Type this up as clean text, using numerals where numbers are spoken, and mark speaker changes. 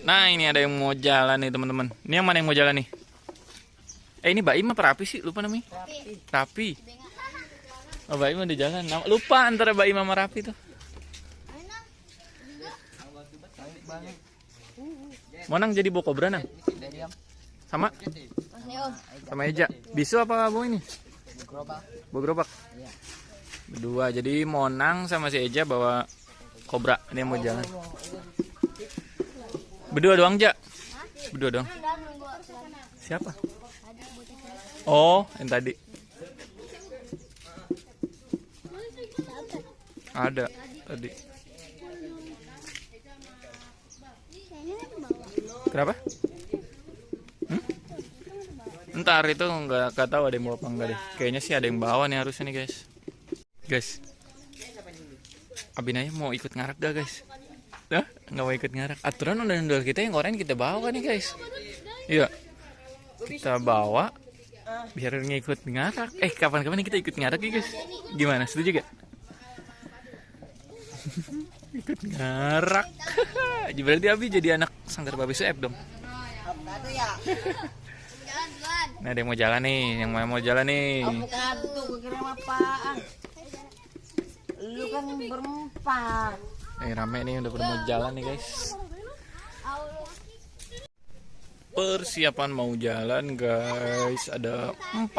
Speaker 1: Nah, ini ada yang mau jalan nih teman-teman. Ini yang mana yang mau jalan nih? Ini Baim apa Rapi sih? Lupa namanya. Rapi. Oh, Baim udah jalan. Lupa antara Baim sama Rapi tuh. Monang jadi bawa kobra nang. Sama? Sama Eja. Bisu apa bu ini? Bawa gerobak. Berdua. Jadi Monang sama si Eja bawa kobra. Ini yang mau jalan. Berdua doang, Ja? Berdua doang. Siapa? Oh, yang tadi. Ada tadi. Kenapa? Ntar itu nggak tahu ada yang bawa apa enggak deh. Kayaknya sih ada yang bawa nih harusnya nih guys. Guys, Abinaya mau ikut ngarak gak guys? Dah, nggak mau ikut ngarak. Aturan undang-undang kita yang orang kita bawa nih guys. Iya, kita bawa biar ngikut ngarak. Kapan-kapan kita ikut ngarak ya guys? Gimana? Setuju gak? Ikut ngarak. Berarti Abi jadi anak Sanggar Babi Sueb dong. Nah, ada yang mau jalan nih, mau jalan nih.
Speaker 2: Avocado, gue kira apaan? Lu kan berempat.
Speaker 1: Rame nih udah mau jalan nih guys. Persiapan mau jalan guys, ada 4